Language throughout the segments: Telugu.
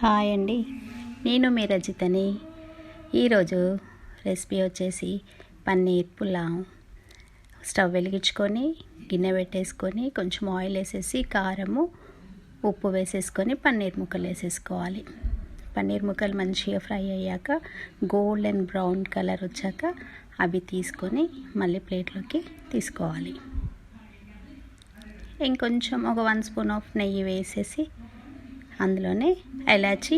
హాయ్ అండి, నేను మీ రజితని. ఈరోజు రెసిపీ వచ్చేసి పన్నీర్ పులావ్. స్టవ్ వెలిగించుకొని గిన్నె పెట్టేసుకొని కొంచెం ఆయిల్ వేసేసి కారము ఉప్పు వేసేసుకొని పన్నీర్ ముక్కలు వేసేసుకోవాలి. పన్నీర్ ముక్కలు మంచిగా ఫ్రై అయ్యాక గోల్డెన్ బ్రౌన్ కలర్ వచ్చాక అవి తీసుకొని మళ్ళీ ప్లేట్లోకి తీసుకోవాలి. ఇంకొంచెం ఒక 1 స్పూన్ ఆఫ్ నెయ్యి వేసేసి అందులోనే ఇలాచి,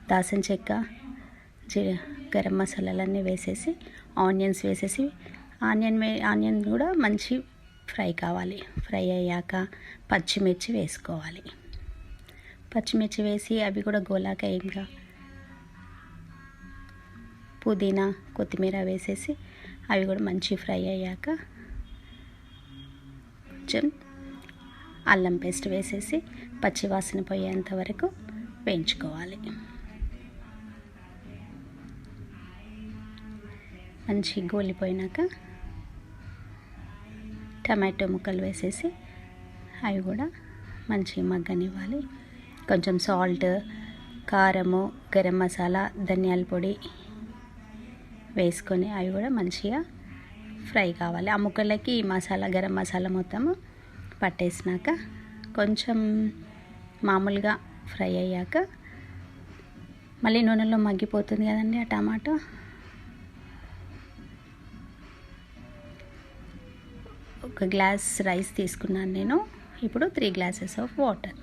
దాల్చిన చెక్క, గరం మసాలాలన్నీ వేసేసి ఆనియన్స్ వేసేసి ఆనియన్ కూడా మంచి ఫ్రై కావాలి. ఫ్రై అయ్యాక పచ్చిమిర్చి వేసుకోవాలి. పచ్చిమిర్చి వేసి అవి కూడా గోలాక ఇంకా పుదీనా, కొత్తిమీర వేసేసి అవి కూడా మంచి ఫ్రై అయ్యాక కొంచెం అల్లం పేస్ట్ వేసేసి పచ్చివాసన పోయేంత వరకు వేయించుకోవాలి. మంచి గోలిపోయినాక టమాటో ముక్కలు వేసేసి అవి కూడా మంచి మగ్గనివ్వాలి. కొంచెం సాల్ట్, కారము, గరం మసాలా, ధనియాల పొడి వేసుకొని అవి కూడా మంచిగా ఫ్రై కావాలి. ఆ ముక్కలకి ఈ మసాలా, గరం మసాలా మొత్తము పట్టేసినాక కొంచెం మామూలుగా ఫ్రై అయ్యాక మళ్ళీ నూనెలో మగ్గిపోతుంది కదండి ఆ టమాటో. ఒక గ్లాస్ రైస్ తీసుకున్నాను నేను. ఇప్పుడు 3 గ్లాసెస్ ఆఫ్ వాటర్.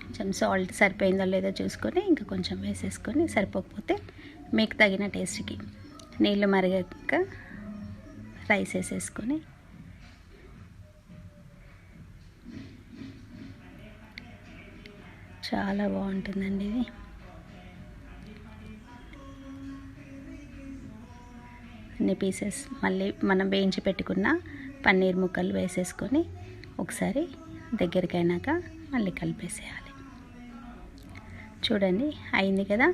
కొంచెం సాల్ట్ సరిపోయిందో లేదో చూసుకొని ఇంకా కొంచెం వేసేసుకొని, సరిపోకపోతే మీకు తగిన టేస్ట్కి నీళ్ళు మరిగాక రైస్ వేసేసుకొని చాలా బాగుంటుందండి ఇది. అన్ని పీసెస్ మళ్ళీ మనం వేయించి పెట్టుకున్న పన్నీర్ ముక్కలు వేసేసుకొని ఒకసారి దగ్గరికి అయినాక మళ్ళీ కలిపేసేయాలి. చూడండి అయింది కదా.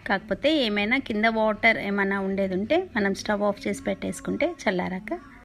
కాకపోతే ఏమైనా కింద వాటర్ ఏమైనా ఉండేది ఉంటే మనం స్టవ్ ఆఫ్ చేసి పెట్టేసుకుంటే చల్లారాక